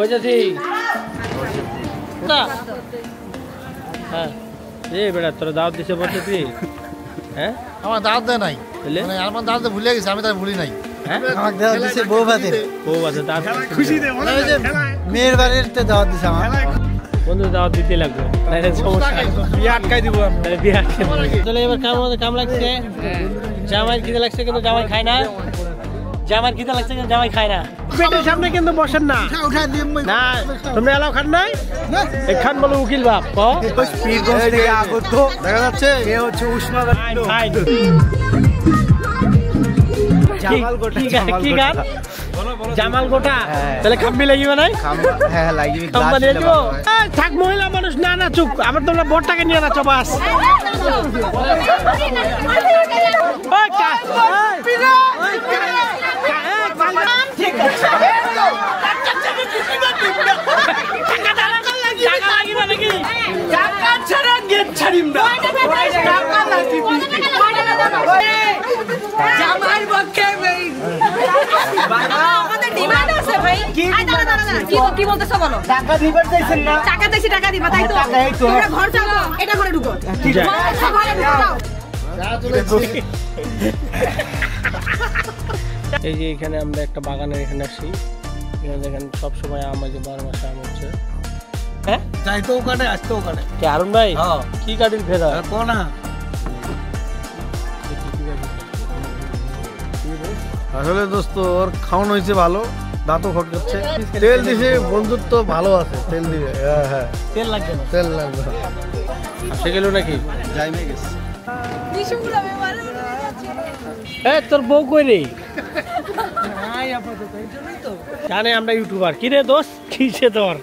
কই যাচ্ছি? হ্যাঁ এ বেটা তোর দাওয়াত দিছে বলছে তুই? হ্যাঁ আমার দাওয়াত দেয় নাই, মানে আমার দাওয়াত ভুলে গেছে, আমি তাই ভুলি নাই। আমাকে দাওয়াত দিছে বউ ভাতে। বউ আছে দাওয়াত খুশি দে মনে হয় যে মেয়ের বাড়িতে দাওয়াত দিছে আমার। বন্ধু দাওয়াত দিতে লাগবে, তাহলে সমস্যা বিয়ে আটকাই দিব আমরা, তাহলে বিয়ে আটকে চলে। এবার কাম লাগছে, জামাইয়ের খিদে লাগছে কিন্তু জামাই খায় না, জামাইয়ের খিদে লাগছে কিন্তু জামাই খায় না। পেটের সামনে কিন্তু বসেন না, না তোমরা এলাও খান নাই খান বলো উকিল বাপ। পীরগঞ্জ থেকে আগত দেখা যাচ্ছে এ হচ্ছে উষ্ণা জামাল গোটা। কি গান? জামাল গোটা। তাহলে খাম্বি লাগিবে নাই? হ্যাঁ লাগিবে। খাম্বা দিয়ে দিব। থাক মহিলা মানুষ না নাচুক, আমার তোমরা বরটাকে নিয়ে নাচো বাস। কি বলতেছো বলো? টাকা দিবার চাইছেন না? টাকা চাইছি, টাকা দিবা তাই তো? তোমরা ঘর যাও, এটা ঘরে ঢুকো। এই যে এখানে আমরা একটা বাগানের এখানে আসি, এখানে দেখেন সবসময় আম আছে, 12 মাসে আম হচ্ছে। হ্যাঁ যাইতেও কাটে আসতেও কাটে। কে আরুন ভাই? কি কাটির ভেদা কোনা আসলে দোস্ত ওর খাওয়ানো হয়েছে ভালো, দাঁতও খটকাচ্ছে, তেল দিছে, বন্ধুত্ব ভালো আছে, তেল দিবে। হ্যাঁ হ্যাঁ তেল লাগবে না, তেল লাগবে। আসে গেল নাকি? যাইমে গেছে। তোর বউ কই রে? জানে আমরা ইউটিউবার। কি রে দোষ কিসে তোর?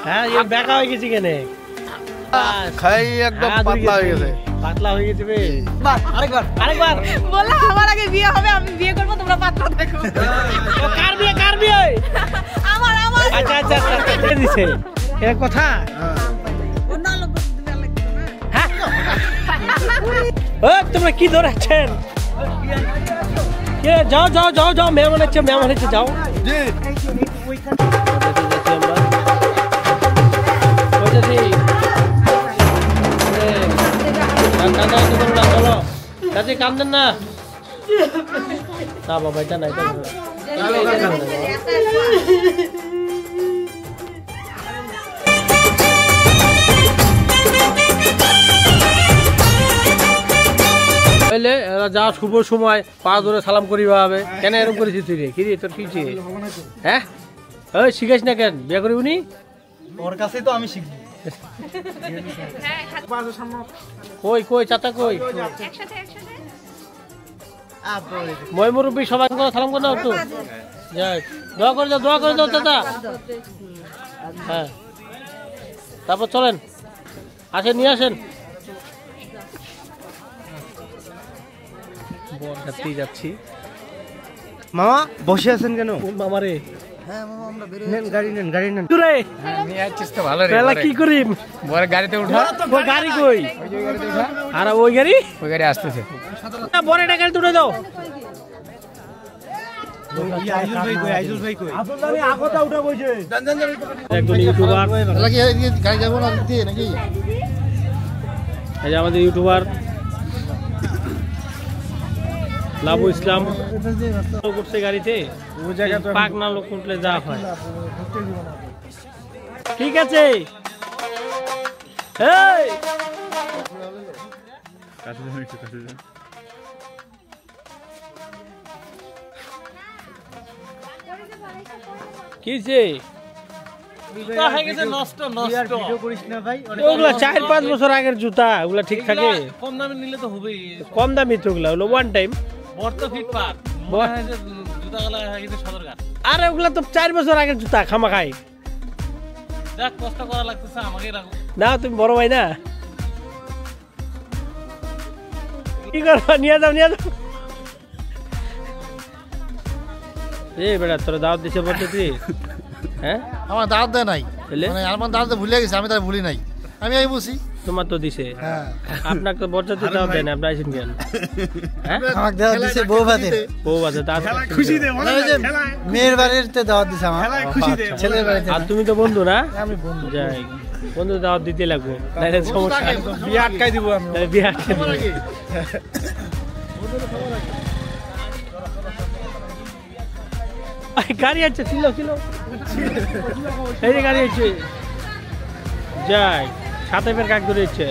হ্যাঁ বেকা হয়ে গেছি কেনে? খাই একদম পাতলা হয়ে গেছে। পাতলা হয়ে গেছে বে। আরেকবার বললাম আমার আগে বিয়ে হবে, আমি বিয়ে করবো, তোমরা পাতলা দেখো। কার বিয়ে? আমার আচ্ছা আচ্ছা আচ্ছা দিছে এটা কথা। তোমরা কি ধরেছেন? যাও যাও যাও যাও, মেহমান হচ্ছে যাও। চলো দাদি কান্দেন না, না বাবা এটা নাই। যা শুভ সময় পা ধরে সালাম করিবা হবে, কেন এরকম করেছিস তুই রে? কি রে তোর কি? হ্যাঁ ওই শিখাইস না কেন? বিয়ে করি উনি ওর কাছেই তো আমি শিখবো। কই চাচা কই? মই মুরব্বী সবাই সালাম করে দাও তো। যাই দোয়া করে দাও চাচা। হ্যাঁ তারপর চলেন, আসেন নিয়ে আসেন। যাচ্ছি। মামা বসে আছেন কেন? মামারে গাড়ি নেন। কি করিম? গাড়িতে উঠা। গাড়ি কই? আর ওই গাড়ি আসতেছে। বড় একটা গাড়িতে উঠে দাও। একজন ইউটিউবার, আমাদের ইউটিউবার লাবু ইসলাম করছে গাড়িতে, পাকনা লোক উঠলে যা হয়। ঠিক আছে কিছে? ওগুলা 4-5 বছর আগের জুতা, ওগুলা ঠিক থাকে। কম দামে নিলে তো হবেই। কম দামি তো ওগুলা হলো ওয়ান টাইম। আরে ওগুলা তো 4 বছর আগের জুতা, খামা খাই। কষ্ট করা লাগতেছে আমাকে। না তুমি বড় ভাই না, কি করবা? নিয়ে যাও। এ বেটা তোর দাওয়াত দিছে বলছে তুই? হ্যাঁ আমার দাওয়াত দেয় নাই, মানে আমার দাওয়াত ভুলে গেছে, আমি তাই ভুলি নাই। আমি বসি তোমার তো দিছে আপনাকে তো বরযাত্রী দাওয়াত দেন আপনি আইছেন কেন হ্যাঁ আমাকে দাওয়াত দিছে বউ ভাতে তার খুশি দে মেয়ের বাড়িতে দাওয়াত দিছে আমার খুশি দে ছেলের বাড়িতে আর তুমি তো বন্ধু না আমি বন্ধু যাই বন্ধু দাওয়াত দিতে লাগবে নাহলে সমস্যা বিয়ে আটকাই দিব আমি নাহলে বিয়ে আটকে দেবো। গাড়ি আছে ছিল এই যে গাড়ি আছে যাই সাথে বের কাক ধরে ইচ্ছে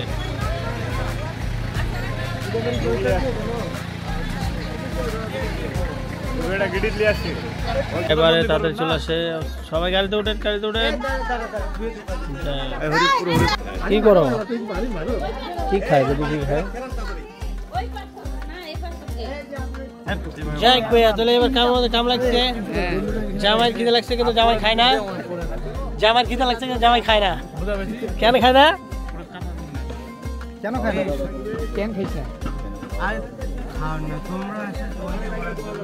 এবারে তাদের চলে আসে সবাই গাড়িতে উঠেন কি করো কি খায় যদি কি খায় যাই ভাইয়া তাহলে এবার কাম লাগছে জামাইয়ের খিদে লাগছে কিন্তু জামাই খায় না জামাইয়ের খিদে লাগছে কিন্তু জামাই খায় না কেন খায় না কেন খাই না কেন খাইছ আর খাও না তোমরা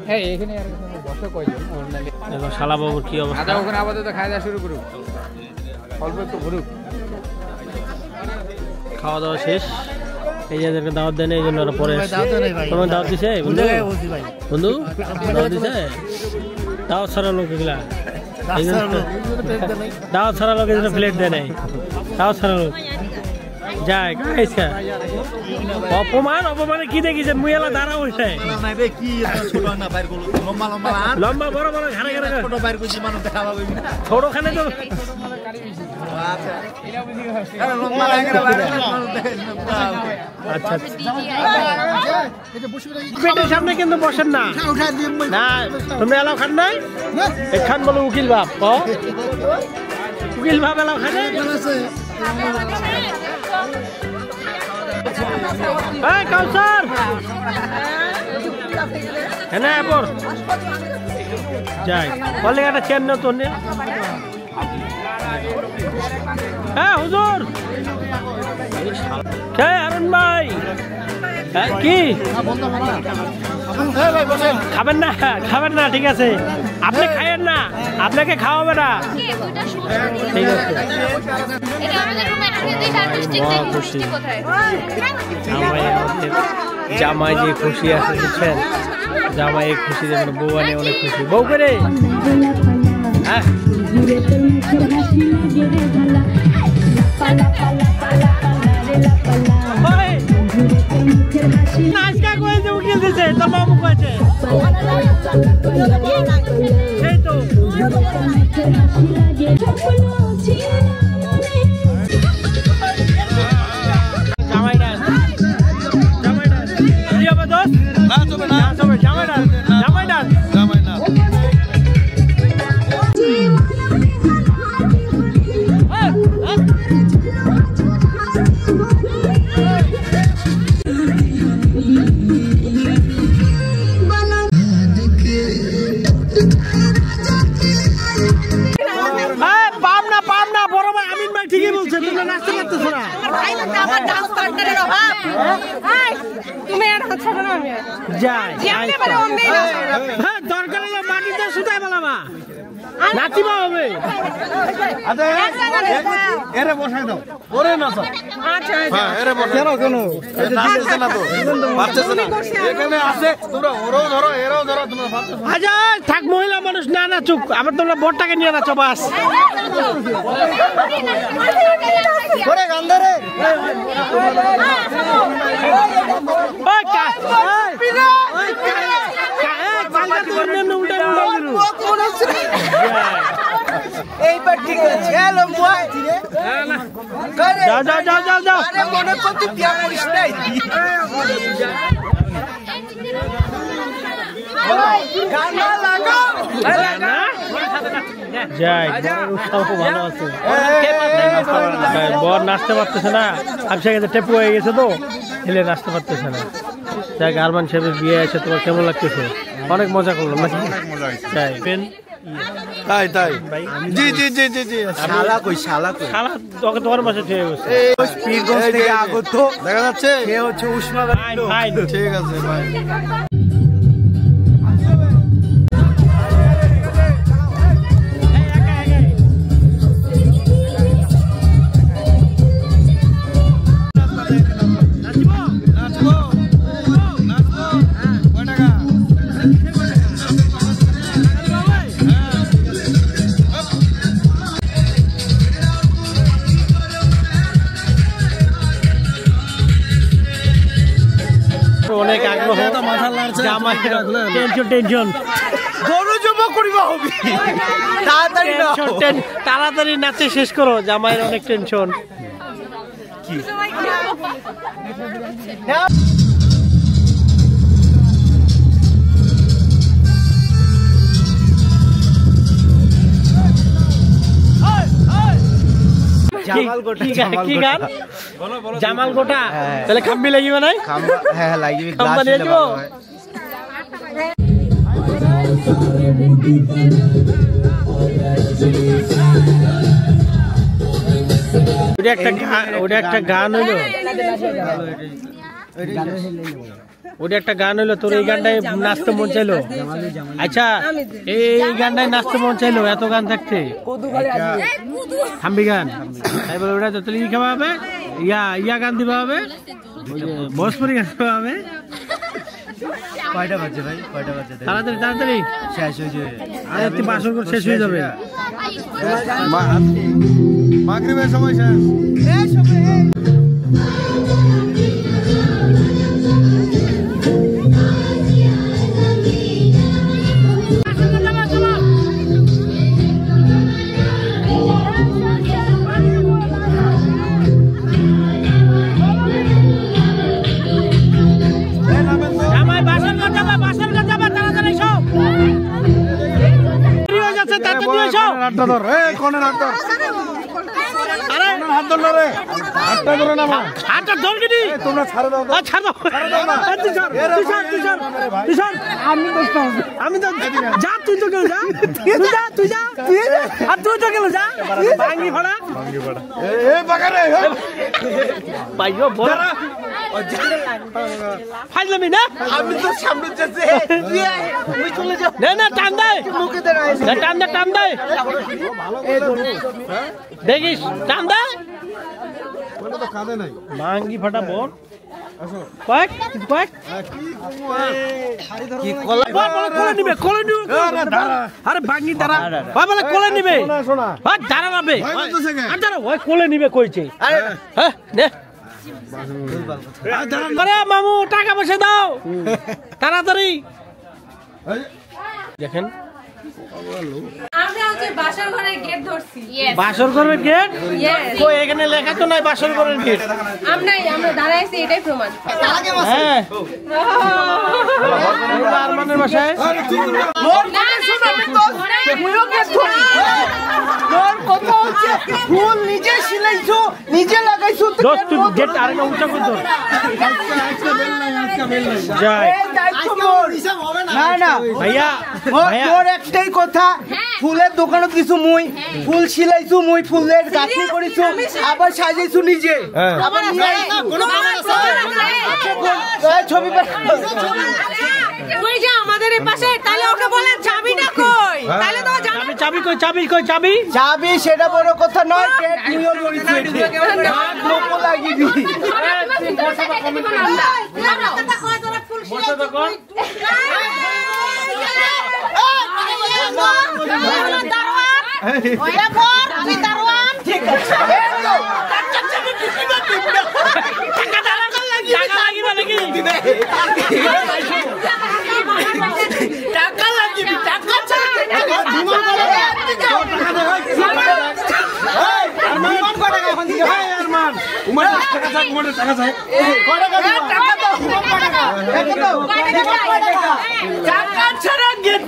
হ্যাঁ এখানে আর বসে কয়জন অনলাইনে এখন শালা বাবুর কি অবস্থা আদা ওখানে আপাতত খাওয়া দাওয়া শুরু করুক অল্প একটু ঘুরুক খাওয়া দাওয়া শেষ এই যাদেরকে দাওয়াত দেন এই জন্য ওরা পরে তোমার দাওয়াত দিছে বন্ধু দাওয়াত দিছে দাওয়াত ছাড়া লোক এগুলা দাওয়াত ছাড়া লোক এগুলো প্লেট দেয় নাই দাওয়াত ছাড়া লোক যাই খাইছে অপমানে কি দেখিছেন মুইলা দাঁড়া উঠে লম্বা বড় ঘাড়ে ছোট খানে তো আচ্ছা পেটের সামনে কিন্তু বসেন না তুমি এলাও খান নাই এখান বলো উকিল বাপ উকিল বাপ এলাও খানে কাউসার হ্যাঁ পর যাই বলে একটা চেন না তো হ্যাঁ হুজুর হারুন ভাই কি খাবেন না ঠিক আছে আপনি খাইয়েন না আপনাকে খাওয়াবে না ঠিক আছে জামাই যে খুশি আছে বুঝছেন জামাই খুশি বউ আনে অনেক খুশি বউ করে হ্যাঁ নাচকা কয়েছে উঠিয়ে দিছে তোর বাবু কয়েছে সেই তো জামাই ডান্স ঠিকই বলছে তোমরা নাচতে পারতেছো না আমার ডান্স পার্টনারের অভাব তুমি আর হচ্ছে না আমি যাই যেতে পারে অমনি হ্যাঁ দরকার হলে মাটিতে সুতায় বানাবা নাচিবা হবে আচ্ছা এরে বসাই দাও ওরে নাচো আচ্ছা হ্যাঁ এরে বসাই দাও কেন এই নাচছে না তো বাচ্চাছে না এখানে আছে তোমরা ওরাও ধরো এরাও ধরো তোমরা বাচ্চাছো আচ্ছা থাক মহিলা মানুষ না নাচুক আবার তোমরা বড়টাকে নিয়ে নাচো বাস ওরে গান্ধারে ওই কা ওই কালটা তো অন্য উল্টা দিলু এইবার ঠিক আছে হ্যালো মুই যাও আরে মনে করতে বিয়া করিস নাই গানা লাগো যাই উৎসাহ ভালো আছে বর নাচতে পারতেছে না আমি সেখানে টেপু হয়ে গেছে তো ছেলে নাচতে পারতেছে না যাই আরমান সাহেবের বিয়ে আছে তোমার কেমন লাগতেছে অনেক মজা করলাম নাকি যাই পেন তাই জি জি জি জি জি শালা কই শালা তোকে তোমার মাসে ঠিক আছে এই পীরগঞ্জ থেকে আগত দেখা যাচ্ছে সে হচ্ছে উষ্মাবাদ ঠিক আছে ভাই জামাই টেনশন গরু জমা করিবা হবে তাড়াতাড়ি না তাড়াতাড়ি নাচে শেষ করো জামাইয়ের অনেক টেনশন কি জামাল গোটা তাহলে খাম্বি লাগিবে না হ্যাঁ লাগিবে খাম্বা নিয়ে যাবো ওটা একটা গান হইলো ওটা একটা গান হইলো তোর এই গানটাই নাচতে মন চাইলো আচ্ছা এই গানটাই নাচতে মন চাইলো এত গান থাকতে থাম্বি গান তাই বলে ওটা তো ই খাওয়া হবে ইয়া গান দিবা হবে ভোজপুরি গান দিবা হবে কয়টা বাজে ভাই কয়টা বাজে তাড়াতাড়ি শেষ হয়ে যাবে আরে তুই বাসর করে শেষ হয়ে যাবে মাগরিবের সময় শেষ আমি তো সামনে যাচ্ছি টান দেয় দেখিস টান দেয় মাঙ্গি ফাটা বোন আরে ভাঙ্গি দাঁড়া কোলে নিবে দাঁড়া নাবে কোলে নিবে কইছে মামু টাকা পয়সা দাও তাড়াতাড়ি দেখেন বাসর ঘরের গেট কই এখানে লেখা তো নাই বাসর ঘরের গেট আমরা দাঁড়াইছি এটাই প্রমাণ হ্যাঁ আরমানের বাসায় ফুল নিজে সিলাইছো নিজে লাগাইছো দোস্ত তুই গেট আরে না উঁচা করে ধর যাই না না ভাইয়া তোর একটাই কথা ফুলের দোকানে কিছু মুই ফুল সিলাইছো মুই ফুলের গাঁথনি করিছো আবার সাজাইছো নিজে ছবি আমাদের পাশে তাহলে ওকে বলেন চাবি না কই তাহলে তো চাবি কই চাবি কই চাবি চাবি সেটা বড় কথা নয় পেট নিও করিছো লোক লাগিবি ঠিক আছে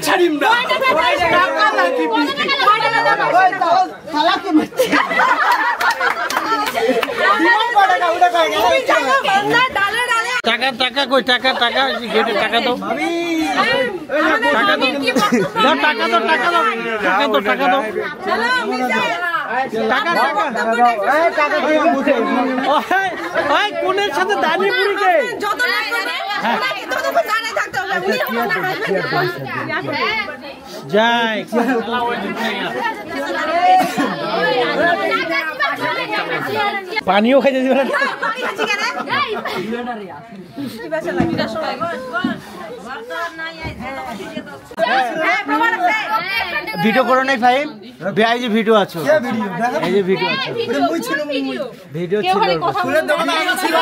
ছাড়িম না টাকা টাকা কই টাকা টাকা গেটে টাকা দাও টাকা দাও টাকা দাও টাকা দাও টাকা দাও টাকা দাও টাকা টাকা টাকা দিয়ে মুছে ওই কোনের সাথে দানি পুরিকে যত জানাই থাকতে হবে যাই পানিও খাইতে দিবে না ভিডিও করো নাই ভাই এই যে ভিডিও আছে, এই যে ভিডিও আছে, ভিডিও ছিল,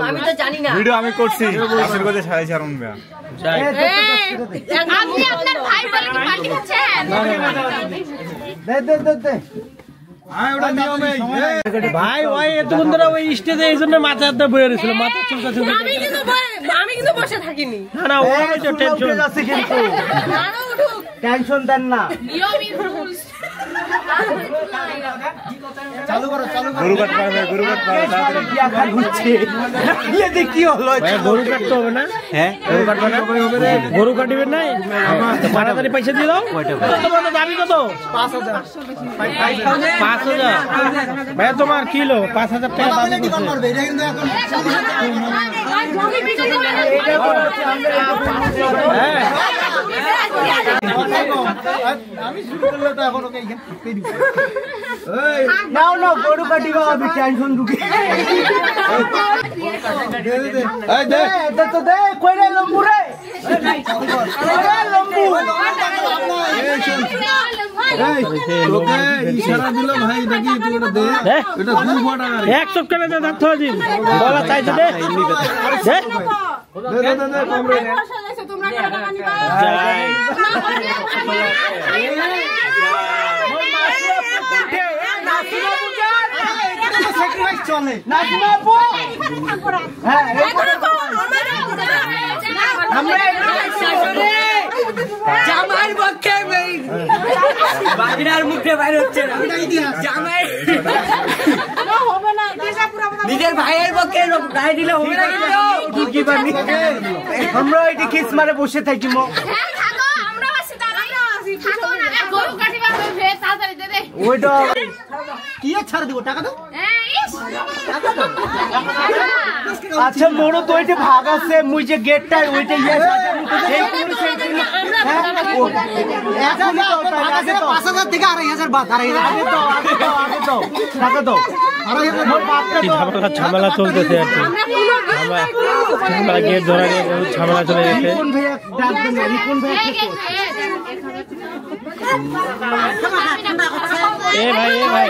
আমি তো জানি না ভিডিও আমি করছি আসল কথা ছাড়াই ছাড়ুন ভাই। আপনি আপনার ভাই বলে কি পার্টি খাচ্ছেন? দে ভাই ওই এতক্ষণ ধরে ওই স্টেজে এই জন্য মাথা হাত বয়ে রয়েছিল, মাথা চুলকা চুলকা। আমি কিন্তু বসে থাকিনি। না না ওই তো টেনশন আছে কিন্তু টেনশন দেন না। চালু করো গরু কাট পাবে, গরু কাট পাবে তাড়াতাড়ি। কি আকার ঘুরছে এতে কি হলো? ভাই গরু কাটতে হবে না? হ্যাঁ গরু কাটবে না, গরু কাটিবেন না? তাড়াতাড়ি পয়সা দিয়ে দাও। তোমার দাবি কত? 5000। 5000 ভাই তোমার কিলো 5000 টাকা দাবি করছে। হ্যাঁ আমি শুরু করলে তো এখন ওকে এখানে থাকতেই দিচ্ছি। নাও নাও গরু কাটিবা, আমি টেনশন ঢুকে। এই দে তো দে, কই রে লম্বু রে? লম্বু তোকে ইশারা দিল ভাই, দেখি তুই ওটা দে, এটা 200 টাকা। এক সপ্তাহ না থাকতে হবে দিন বলা চাইছে দে দে কম রে। তোমরা টাকা নিবা যাই চলে নাজমা আপু। হ্যাঁ জামাইয়ের পক্ষে বাগিনার মুখে বাইরে হচ্ছে না, জামাই হবে না, নিজের ভাইয়ের পক্ষে গায়ে দিলে হবে না। আমরা এটি খিস মারে বসে থাকি। ওইটা কি ছাড় দিব, টাকা দাও। আচ্ছা মোড়ো তো ওইটা ভাগ আছে, মুই যে গেটটা ওইটা ইয়ে ঝামেলা চলতেছে আর কি, ঝামেলা গেট ধরা নিয়ে ঝামেলা চলে গেছে। এ ভাই এ ভাই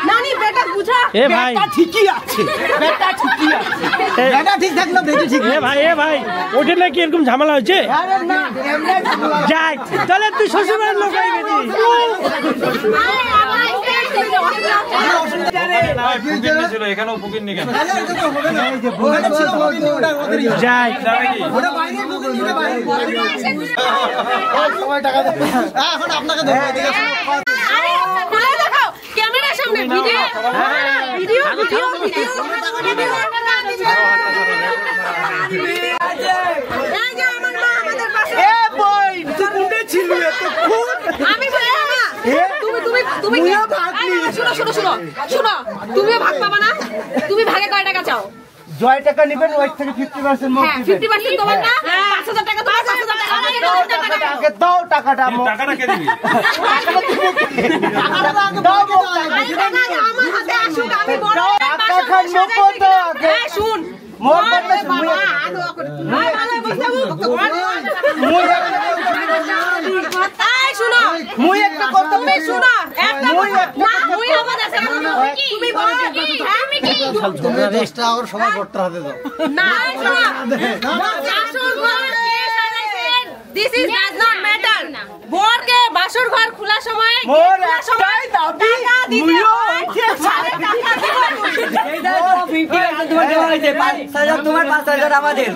নানি বেটা বুঝা, এ ভাই ঠিকই আছে, বেটা ঠিকই আছে, বেটা ঠিক থাকলো বেটি ঠিক। এ ভাই ওঠে নাকি এরকম ঝামেলা হচ্ছে? আরে না এমনি ঝামেলা। যাই তাহলে তুই শ্বশুরবাড়ির লোক হয়ে গেছিস। এখানেও পুকির নি কেন? যাই এখন আপনাকে দেবো। খুলে দেখাও ক্যামেরার সামনে ভিডিও ভিডিও ভিডিও ভিডিও আমার মা আমাদের পাশে। এ বই তুই কোনটা ছিলি এতক্ষণ? আমি বলি না তুমি শুনো তুমিও ভাগ পাবা না? তুমি ভাগে কয় টাকা চাও? জয় টাকা নেবেন, ওই থেকে 50% মুখ হ্যাঁ দিবেন। 50% তোমার না, 5000 টাকা তোমার, 5000 টাকা আমাকে 5000 টাকা আগে দাও টাকাটা। টাকাটা কে দিবি? দাও আমার হাতে আসুক, আমি বড় টাকা খান মুখ দাও আগে। এই শুন মোর কথা শুন। মুই একটা কথা তুমি শুনো, একটা না মুই আমাদের সাথে তুমি বলো কি আমি কি তুমি 10 টাকা করে সময় করতে হাতে দাও। না this is does not matter. বরকে বাসর ঘর খোলা সময় মোর একটাই দাবি, মুইও তোমার 5000 আমাদের।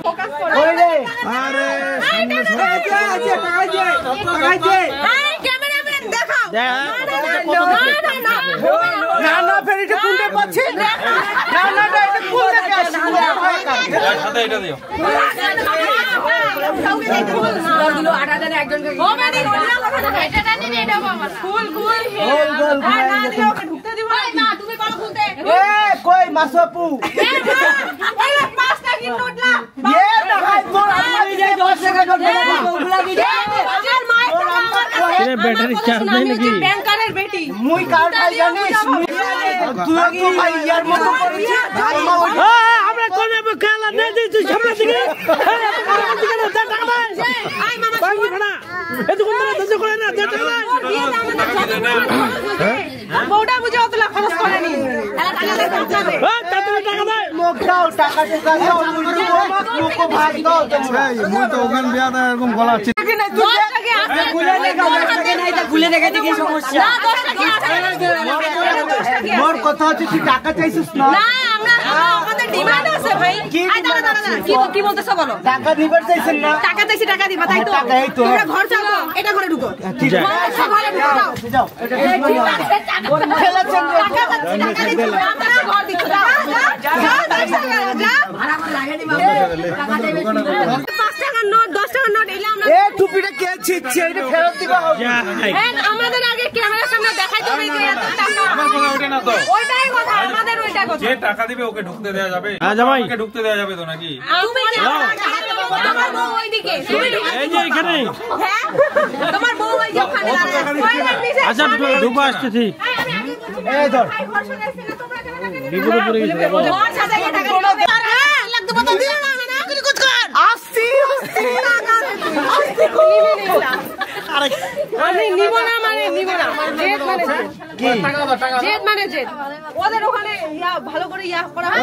ওই রে আরে ক্যামেরাম্যান দেখাও। না না ফের এটা কোনটা পাচ্ছে? না না এটা কোন থেকে আসছে? সাথে এটা দিও। কই মাসুপু ব্যাটারি চার্জ নেই নাকি? ব্যাংকারের বেটি মুই কার ভাই জানিস? তুই কি ভাই ইয়ার মতো করেছিস? আমরা কোনে খেলা দে দে তুই সামনে দিকে বউটা বুঝে অতলা খরচ করেনি ওখান বিয়াটা এরকম গলা মোর কথা হচ্ছে তুই টাকা চাইছিস না আমাদের ডিমান্ড আছে ভাই কি বলতেছো বলো টাকা দিবার চাইছেন না টাকা চাইছি টাকা দিবা তাই তো টাকা এই তো তোমরা ঘর যাবো এটা ঘরে ঢুকো ঠিক আছে ঘরে ঢুকো যাও এটা খেলাচ্ছেন টাকা দিচ্ছি আমরা ঘর দিচ্ছি ভাড়া করে লাগিয়ে দিবা টাকা দেবে 5 টাকার নোট 10 টাকার নোট এলে আমরা এ টুপিটা কে ছিচ্ছে এটা ফেরত দিবা হবে আমাদের আগে ক্যামেরার সামনে দেখাইতে হবে যে এত টাকা আমার কথা ওঠে না তো। ওইটাই কথা আমাদের ওইটাই কথা যে টাকা দিবে ওকে ঢুকতে দেওয়া যাবে। জামাই। ওকে ঢুকতে দেওয়া যাবে তো নাকি? তুমি তোমার বউ ওইদিকে এই যে এখানে হ্যাঁ তোমার বউ ওই যে ওখানে দাঁড়ায় আচ্ছা ঢুকো আসতেছি এই ধর বিপদে পড়ে গেছে ঘর সাজাইয়ে টাকা দিবে লাখ দেব তো দিও না না কুলি কুচ কর আসছি আরে আমি নিব না মানে নিব না জেদ মানে জেদ মানে জেদ ওদের ওখানে ইয়া ভালো করে ইয়া করা হয়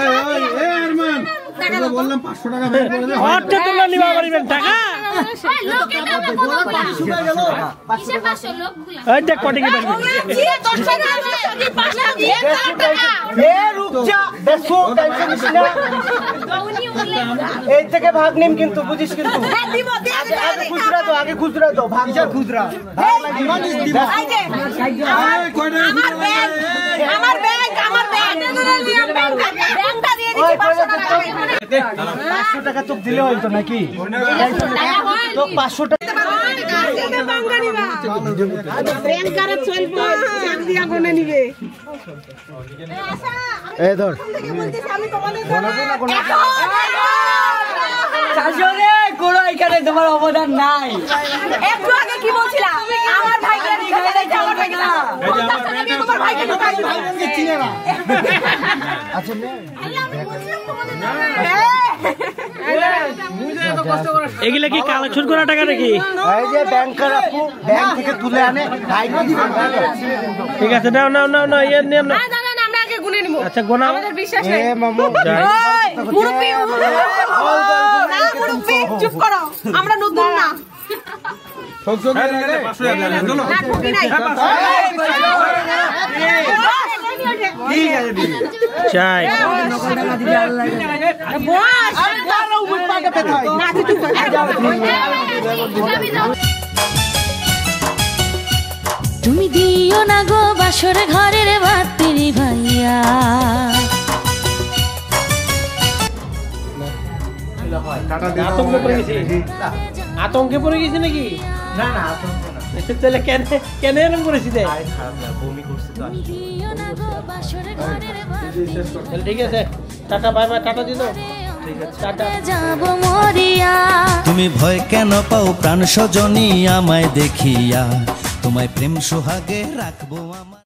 বললাম 500 টাকা বের করে দে হটটা তো না নিবা পারিবেন টাকা লোকের নামে কথা বলা শুকায় গেল কিসের 500 লোক এই দেখ কত কি পারবি জি 10 টাকা দি 5 টাকা দিয়ে টাকা এ রুক যা দেখো টেনশন নিস না এই থেকে ভাগ নিম কিন্তু বুঝিস কিন্তু হ্যাঁ দিব দিয়ে আগে খুচরা দাও ভাগ যা খুচরা ভাগ লাগি এই যে আমার ব্যাংকটা দিয়ে দিচ্ছি 500 টাকা 500 টাকা তোকে দিলে হইতো নাকি তো 500 টাকা এই ধর তোমার অবদান নাই। একটু আগে কি বলছিলা আমার ভাইকে ঢুকাই দিতে আমার ভাইকে না তোমার ভাইকে ঢুকাই দিতে চিনে না আচ্ছা এগুলা কি কালেকশন করা টাকা নাকি এই যে ব্যাংকার আপু ব্যাংক থেকে তুলে আনে ভাইকে দিবেন ঠিক আছে নাও নাও নাও নাও ইয়ে নিয়ে নাও না আমরা আগে গুনে নিব আচ্ছা গোনা আমাদের বিশ্বাস এ নেই মামু মুরব্বি না মুরব্বি চুপ করো আমরা নতুন না না ঠকি নাই চাই তুমি দিও না গো বাসর ঘরের বাতিরি ভাইয়া আতঙ্কে পড়ে গেছি নাকি না না তাহলে কেন কেন এরকম করেছি দিও না গো বাসর ঘরের তাহলে ঠিক আছে টাটা বাই বাই টাটা দিয়ে দাও টাটা যাব মরিয়া তুমি ভয় কেন পাও প্রাণ সজনী আমায় দেখিয়া তোমায় প্রেম সোহাগে রাখবো আমার